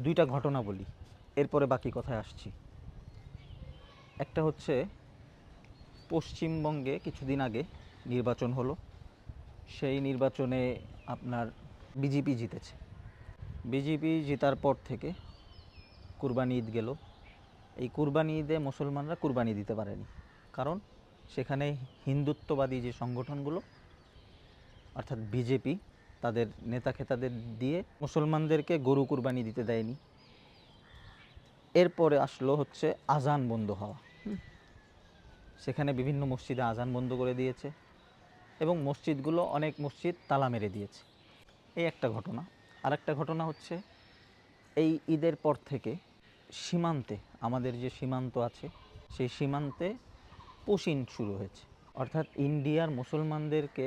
দুইটা ঘটনা বলি, এরপরে বাকি কথায় আসছি। একটা হচ্ছে পশ্চিমবঙ্গে কিছুদিন আগে নির্বাচন হলো। সেই নির্বাচনে আপনার বিজেপি জিতেছে। বিজেপি জেতার পর থেকে কুরবানি ঈদ গেল। এই কুরবানি ঈদে মুসলমানরা কুরবানি দিতে পারেনি, কারণ সেখানে হিন্দুত্ববাদী যে সংগঠনগুলো অর্থাৎ বিজেপি তাদের নেতা খেতাদের দিয়ে মুসলমানদেরকে গরু কুরবানি দিতে দেয়নি। এরপরে আসলো হচ্ছে আজান বন্ধ হওয়া। সেখানে বিভিন্ন মসজিদে আজান বন্ধ করে দিয়েছে এবং মসজিদগুলো অনেক মসজিদ তালা মেরে দিয়েছে। এই একটা ঘটনা। আর একটা ঘটনা হচ্ছে এই ঈদের পর থেকে সীমান্তে, আমাদের যে সীমান্ত আছে সেই সীমান্তে পুশিং শুরু হয়েছে। অর্থাৎ ইন্ডিয়ার মুসলমানদেরকে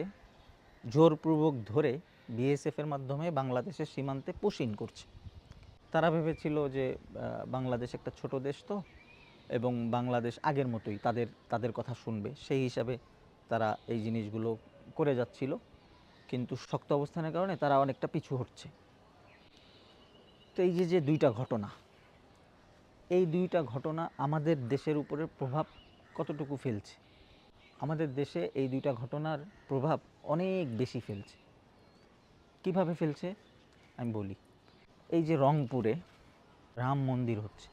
জোরপূর্বক ধরে বিএসএফের মাধ্যমে বাংলাদেশের সীমান্তে পুশিং করছে। তারা ভেবেছিল যে বাংলাদেশ একটা ছোট দেশ তো, এবং বাংলাদেশ আগের মতোই তাদের কথা শুনবে, সেই হিসাবে তারা এই জিনিসগুলো করে যাচ্ছিল। কিন্তু শক্ত অবস্থানের কারণে তারা অনেকটা পিছু হটছে। তো এই যে দুইটা ঘটনা, এই দুইটা ঘটনা আমাদের দেশের উপরে প্রভাব কতটুকু ফেলছে? আমাদের দেশে এই দুইটা ঘটনার প্রভাব অনেক বেশি ফেলছে। কিভাবে ফেলছে আমি বলি। এই যে রংপুরে রাম মন্দির হচ্ছে,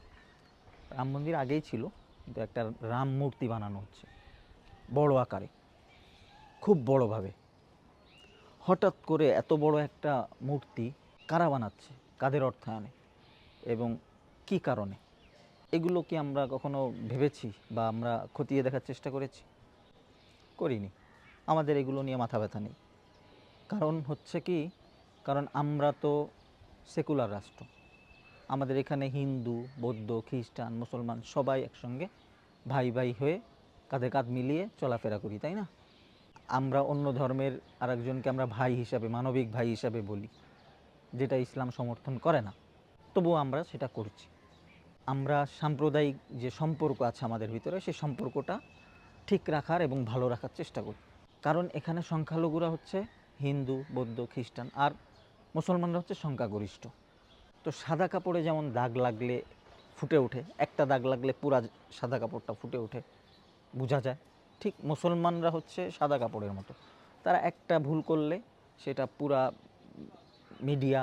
রাম মন্দির আগেই ছিল, কিন্তু একটা রাম মূর্তি বানানো হচ্ছে বড় আকারে, খুব বড়ভাবে। হঠাৎ করে এত বড় একটা মূর্তি কারা বানাচ্ছে, কাদের অর্থায়নে এবং কি কারণে? এগুলো কি আমরা কখনো ভেবেছি বা আমরা খতিয়ে দেখার চেষ্টা করেছি? করিনি। আমাদের এগুলো নিয়ে মাথা ব্যথা নেই। কারণ হচ্ছে কি, কারণ আমরা তো সেকুলার রাষ্ট্র। আমাদের এখানে হিন্দু, বৌদ্ধ, খ্রিস্টান, মুসলমান সবাই একসঙ্গে ভাই ভাই হয়ে কাঁধে কাঁধ মিলিয়ে চলাফেরা করি, তাই না? আমরা অন্য ধর্মের আরেকজনকে আমরা ভাই হিসাবে, মানবিক ভাই হিসাবে বলি, যেটা ইসলাম সমর্থন করে না, তবুও আমরা সেটা করছি। আমরা সাম্প্রদায়িক যে সম্পর্ক আছে আমাদের ভিতরে, সেই সম্পর্কটা ঠিক রাখার এবং ভালো রাখার চেষ্টা করি। কারণ এখানে সংখ্যালঘুরা হচ্ছে হিন্দু, বৌদ্ধ, খ্রিস্টান, আর মুসলমানরা হচ্ছে সংখ্যাগরিষ্ঠ। তো সাদা কাপড়ে যেমন দাগ লাগলে ফুটে ওঠে, একটা দাগ লাগলে পুরা সাদা কাপড়টা ফুটে ওঠে, বোঝা যায়, ঠিক মুসলমানরা হচ্ছে সাদা কাপড়ের মতো। তারা একটা ভুল করলে সেটা পুরা মিডিয়া,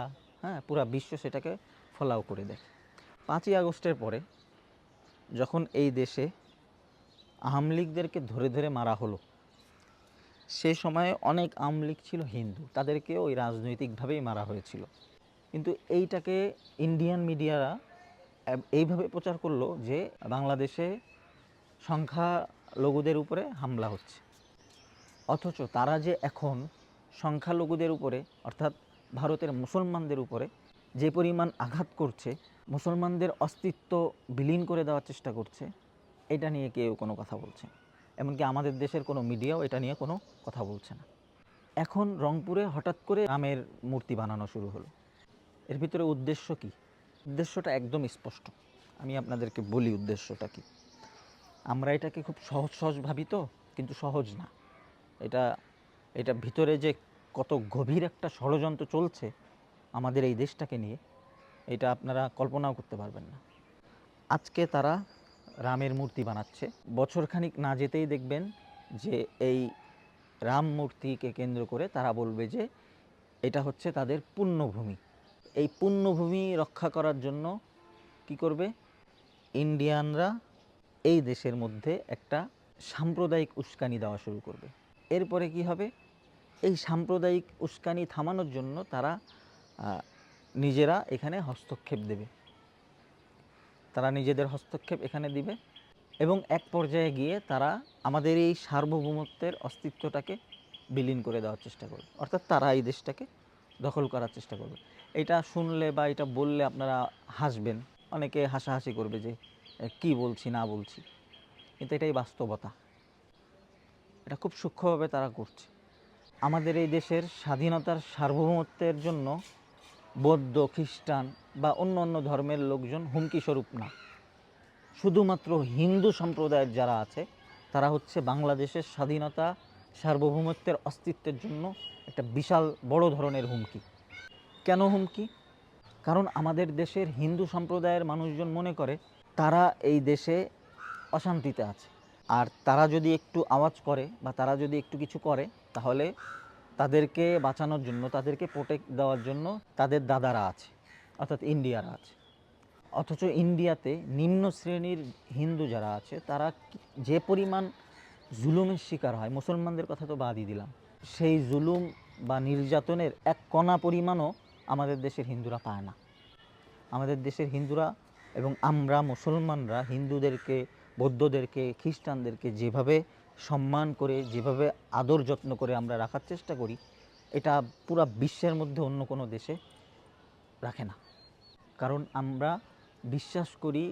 পুরা বিশ্ব সেটাকে ফলাও করে দেয়। 5ই আগস্টের পরে যখন এই দেশে আওয়ামী লীগদেরকে ধরে ধরে মারা হলো, সেই সময়ে অনেক আওয়ামী লীগ ছিল হিন্দু, তাদেরকেও ওই রাজনৈতিকভাবেই মারা হয়েছিল। কিন্তু এইটাকে ইন্ডিয়ান মিডিয়ারা এইভাবে প্রচার করলো যে বাংলাদেশে সংখ্যালঘুদের উপরে হামলা হচ্ছে। অথচ তারা যে এখন সংখ্যালঘুদের উপরে অর্থাৎ ভারতের মুসলমানদের উপরে যে পরিমাণ আঘাত করছে, মুসলমানদের অস্তিত্ব বিলীন করে দেওয়ার চেষ্টা করছে, এটা নিয়ে কেউ কোনো কথা বলছে না। এমনকি আমাদের দেশের কোনো মিডিয়াও এটা নিয়ে কোনো কথা বলছে না। এখন রংপুরে হঠাৎ করে রামের মূর্তি বানানো শুরু হলো। এর ভিতরে উদ্দেশ্য কি? উদ্দেশ্যটা একদম স্পষ্ট। আমি আপনাদেরকে বলি উদ্দেশ্যটা কি। আমরা এটাকে খুব সহজ সহজ ভাবি তো, কিন্তু সহজ না। এটা ভিতরে যে কত গভীর একটা ষড়যন্ত্র চলছে আমাদের এই দেশটাকে নিয়ে, এটা আপনারা কল্পনাও করতে পারবেন না। আজকে তারা রামের মূর্তি বানাচ্ছে, বছরখানিক না যেতেই দেখবেন যে এই রাম মূর্তিকে কেন্দ্র করে তারা বলবে যে এটা হচ্ছে তাদের পুণ্যভূমি। এই পুণ্যভূমি রক্ষা করার জন্য কি করবে? ইন্ডিয়ানরা এই দেশের মধ্যে একটা সাম্প্রদায়িক উস্কানি দেওয়া শুরু করবে। এরপরে কি হবে? এই সাম্প্রদায়িক উস্কানি থামানোর জন্য তারা নিজেরা এখানে হস্তক্ষেপ দেবে, তারা নিজেদের হস্তক্ষেপ এখানে দিবে এবং এক পর্যায়ে গিয়ে তারা আমাদের এই সার্বভৌমত্বের অস্তিত্বটাকে বিলীন করে দেওয়ার চেষ্টা করবে। অর্থাৎ তারা এই দেশটাকে দখল করার চেষ্টা করবে। এটা শুনলে বা এটা বললে আপনারা হাসবেন, অনেকে হাসাহাসি করবে যে কি বলছি না বলছি, কিন্তু এটাই বাস্তবতা। এটা খুব সূক্ষ্মভাবে তারা করছে। আমাদের এই দেশের স্বাধীনতার সার্বভৌমত্বের জন্য বৌদ্ধ, খ্রিস্টান বা অন্য অন্য ধর্মের লোকজন হুমকি স্বরূপ না, শুধুমাত্র হিন্দু সম্প্রদায়ের যারা আছে তারা হচ্ছে বাংলাদেশের স্বাধীনতা, সার্বভৌমত্বের অস্তিত্বের জন্য একটা বিশাল বড় ধরনের হুমকি। কেন হুমকি? কারণ আমাদের দেশের হিন্দু সম্প্রদায়ের মানুষজন মনে করে তারা এই দেশে অশান্তিতে আছে, আর তারা যদি একটু আওয়াজ করে বা তারা যদি একটু কিছু করে তাহলে তাদেরকে বাঁচানোর জন্য, তাদেরকে প্রোটেক্ট দেওয়ার জন্য তাদের দাদারা আছে, অর্থাৎ ইন্ডিয়ারা আছে। অথচ ইন্ডিয়াতে নিম্ন শ্রেণীর হিন্দু যারা আছে তারা যে পরিমাণ জুলুমের শিকার হয়, মুসলমানদের কথা তো বাদই দিলাম, সেই জুলুম বা নির্যাতনের এক কণা পরিমাণও আমাদের দেশের হিন্দুরা পায় না। আমাদের দেশের হিন্দুরা এবং আমরা মুসলমানরা হিন্দুদেরকে, বৌদ্ধদেরকে, খ্রিস্টানদেরকে যেভাবে সম্মান করে, যেভাবে আদর যত্ন করে আমরা রাখার চেষ্টা করি, এটা পুরা বিশ্বের মধ্যে অন্য কোনো দেশে রাখে না। কারণ আমরা বিশ্বাস করি,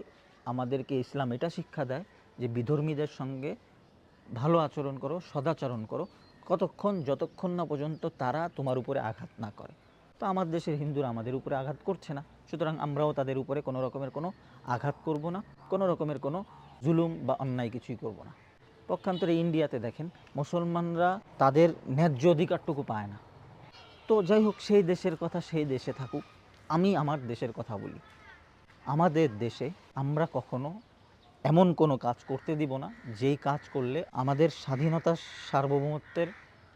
আমাদেরকে ইসলাম এটা শিক্ষা দেয় যে বিধর্মীদের সঙ্গে ভালো আচরণ করো, সদাচরণ করো, যতক্ষণ না পর্যন্ত তারা তোমার উপরে আঘাত না করে। তো আমার দেশের হিন্দুরা আমাদের উপরে আঘাত করছে না, সুতরাং আমরাও তাদের উপরে কোনো রকমের কোনো আঘাত করব না, কোনো রকমের কোনো জুলুম বা অন্যায় কিছুই করব না। পক্ষান্তরে ইন্ডিয়াতে দেখেন মুসলমানরা তাদের ন্যায্য অধিকারটুকু পায় না। তো যাই হোক, সেই দেশের কথা সেই দেশে থাকুক, আমি আমার দেশের কথা বলি। আমাদের দেশে আমরা কখনো এমন কোনো কাজ করতে দিব না যেই কাজ করলে আমাদের স্বাধীনতার সার্বভৌমত্বের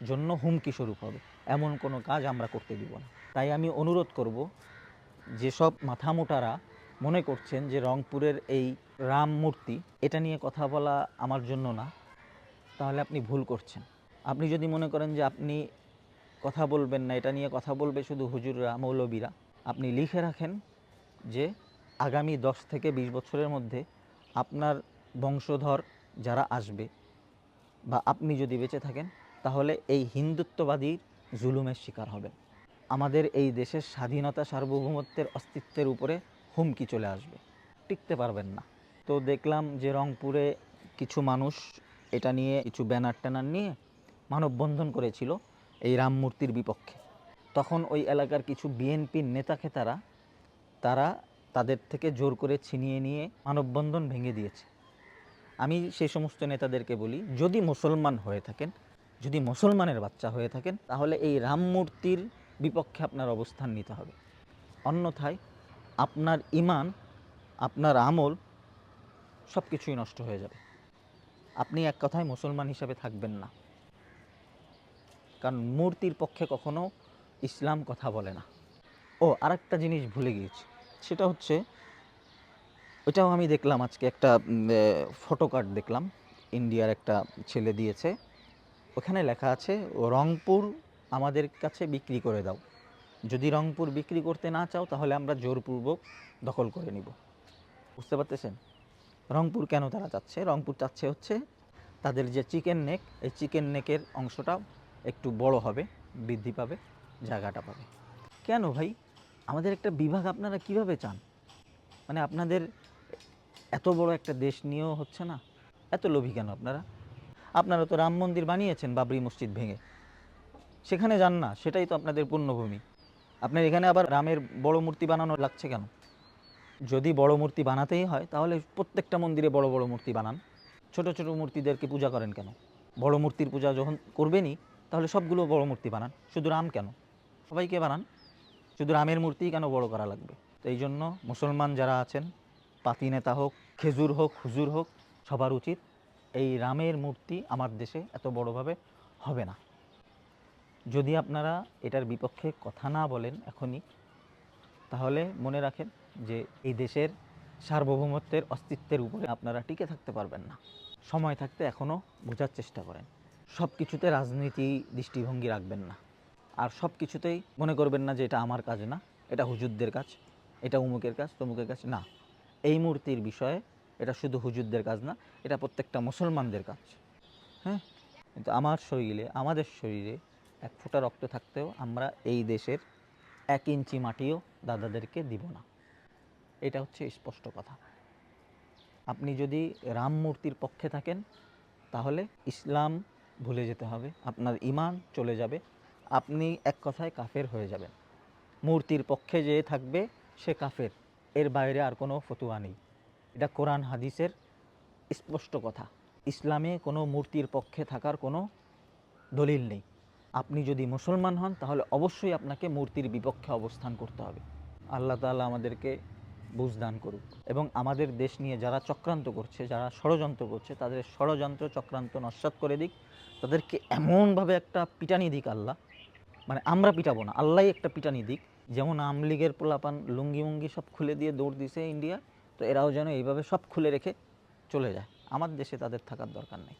জন্য হুমকি স্বরূপ হবে, এমন কোনো কাজ আমরা করতে দিব না। তাই আমি অনুরোধ করব, যেসব মাথামোটারা মনে করছেন যে রংপুরের এই রাম মূর্তি, এটা নিয়ে কথা বলা আমার জন্য না, তাহলে আপনি ভুল করছেন। আপনি যদি মনে করেন যে আপনি কথা বলবেন না, এটা নিয়ে কথা বলবে শুধু হুজুররা, মৌলবীরা, আপনি লিখে রাখেন যে আগামী 10 থেকে 20 বছরের মধ্যে আপনার বংশধর যারা আসবে বা আপনি যদি বেঁচে থাকেন, তাহলে এই হিন্দুত্ববাদীর জুলুমের শিকার হবেন। আমাদের এই দেশের স্বাধীনতা, সার্বভৌমত্বের, অস্তিত্বের উপরে হুমকি চলে আসবে, টিকতে পারবেন না। তো দেখলাম যে রংপুরে কিছু মানুষ এটা নিয়ে কিছু ব্যানার ট্যানার নিয়ে মানববন্ধন করেছিল এই রাম মূর্তির বিপক্ষে। তখন ওই এলাকার কিছু বিএনপির নেতাখেতারা তারা তাদের থেকে জোর করে ছিনিয়ে নিয়ে মানববন্ধন ভেঙে দিয়েছে। আমি সেই সমস্ত নেতাদেরকে বলি, যদি মুসলমান হয়ে থাকেন, যদি মুসলমানের বাচ্চা হয়ে থাকেন, তাহলে এই রাম মূর্তির বিপক্ষে আপনার অবস্থান নিতে হবে। অন্যথায় আপনার ঈমান, আপনার আমল সব কিছুই নষ্ট হয়ে যাবে। আপনি এক কথায় মুসলমান হিসাবে থাকবেন না। কারণ মূর্তির পক্ষে কখনো ইসলাম কথা বলে না। ও আরেকটা জিনিস ভুলে গিয়েছি, সেটা হচ্ছে, ওইটাও আমি দেখলাম আজকে, একটা ফটো কার্ড দেখলাম, ইন্ডিয়ার একটা ছেলে দিয়েছে। ওখানে লেখা আছে, রংপুর আমাদের কাছে বিক্রি করে দাও, যদি রংপুর বিক্রি করতে না চাও তাহলে আমরা জোরপূর্বক দখল করে নিব। বুঝতে পারতেছেন রংপুর কেন তারা চাচ্ছে? রংপুর চাচ্ছে হচ্ছে তাদের যে চিকেন নেক, এই চিকেন নেকের অংশটা একটু বড় হবে, বৃদ্ধি পাবে, জায়গাটা পাবে। কেন ভাই, আমাদের একটা বিভাগ আপনারা কিভাবে চান? মানে আপনাদের এত বড় একটা দেশ নিয়েও হচ্ছে না, এত লোভী কেন আপনারা? আপনারা তো রাম মন্দির বানিয়েছেন বাবরি মসজিদ ভেঙে, সেখানে যান না, সেটাই তো আপনাদের পুণ্যভূমি। আপনার এখানে আবার রামের বড় মূর্তি বানানো লাগছে কেন? যদি বড় মূর্তি বানাতেই হয় তাহলে প্রত্যেকটা মন্দিরে বড় বড় মূর্তি বানান, ছোট ছোট মূর্তিদেরকে পূজা করেন কেন? বড় মূর্তির পূজা যখন করবেনই তাহলে সবগুলো বড় মূর্তি বানান, শুধু রাম কেন? সবাইকে বানান, শুধু রামের মূর্তিই কেন বড় করা লাগবে? তো এই জন্য মুসলমান যারা আছেন, পাতি নেতা হোক, খেজুর হোক, হুজুর হোক, সবার উচিত এই রামের মূর্তি আমার দেশে এত বড়ভাবে হবে না। যদি আপনারা এটার বিপক্ষে কথা না বলেন এখনই, তাহলে মনে রাখেন যে এই দেশের সার্বভৌমত্বের, অস্তিত্বের উপরে আপনারা টিকে থাকতে পারবেন না। সময় থাকতে এখনও বোঝার চেষ্টা করেন। সব কিছুতে রাজনীতি দৃষ্টিভঙ্গি রাখবেন না, আর সব কিছুতেই মনে করবেন না যে এটা আমার কাজ না, এটা হুজুরদের কাজ, এটা অমুকের কাজ, তমুকের কাজ। না, এই মূর্তির বিষয়ে এটা শুধু হুজুরদের কাজ না, এটা প্রত্যেকটা মুসলমানদের কাজ। হ্যাঁ, কিন্তু আমাদের শরীরে এক ফোঁটা রক্ত থাকতেও আমরা এই দেশের 1 ইঞ্চি মাটিও দাদাদেরকে দিব না। এটা হচ্ছে স্পষ্ট কথা। আপনি যদি রাম মূর্তির পক্ষে থাকেন তাহলে ইসলাম ভুলে যেতে হবে, আপনার ঈমান চলে যাবে, আপনি এক কথায় কাফের হয়ে যাবেন। মূর্তির পক্ষে যে থাকবে সে কাফের, এর বাইরে আর কোনো ফতোয়া নেই। এটা কোরআন হাদিসের স্পষ্ট কথা। ইসলামে কোনো মূর্তির পক্ষে থাকার কোনো দলিল নেই। আপনি যদি মুসলমান হন তাহলে অবশ্যই আপনাকে মূর্তির বিপক্ষে অবস্থান করতে হবে। আল্লাহ তাআলা আমাদেরকে বুঝ দান করুক এবং আমাদের দেশ নিয়ে যারা চক্রান্ত করছে, যারা ষড়যন্ত্র করছে, তাদের ষড়যন্ত্র চক্রান্ত নস্যাৎ করে দিক। তাদেরকে এমনভাবে একটা পিটানি দিক আল্লাহ, মানে আমরা পিটাবো না, আল্লাহই একটা পিটানি দিক। যেমন আওয়ামী লীগের পোলাপান লুঙ্গি মুঙ্গি সব খুলে দিয়ে দৌড় দিছে ইন্ডিয়া, তো এরাও যেন এইভাবে সব খুলে রেখে চলে যায়। আমার দেশে তাদের থাকার দরকার নেই।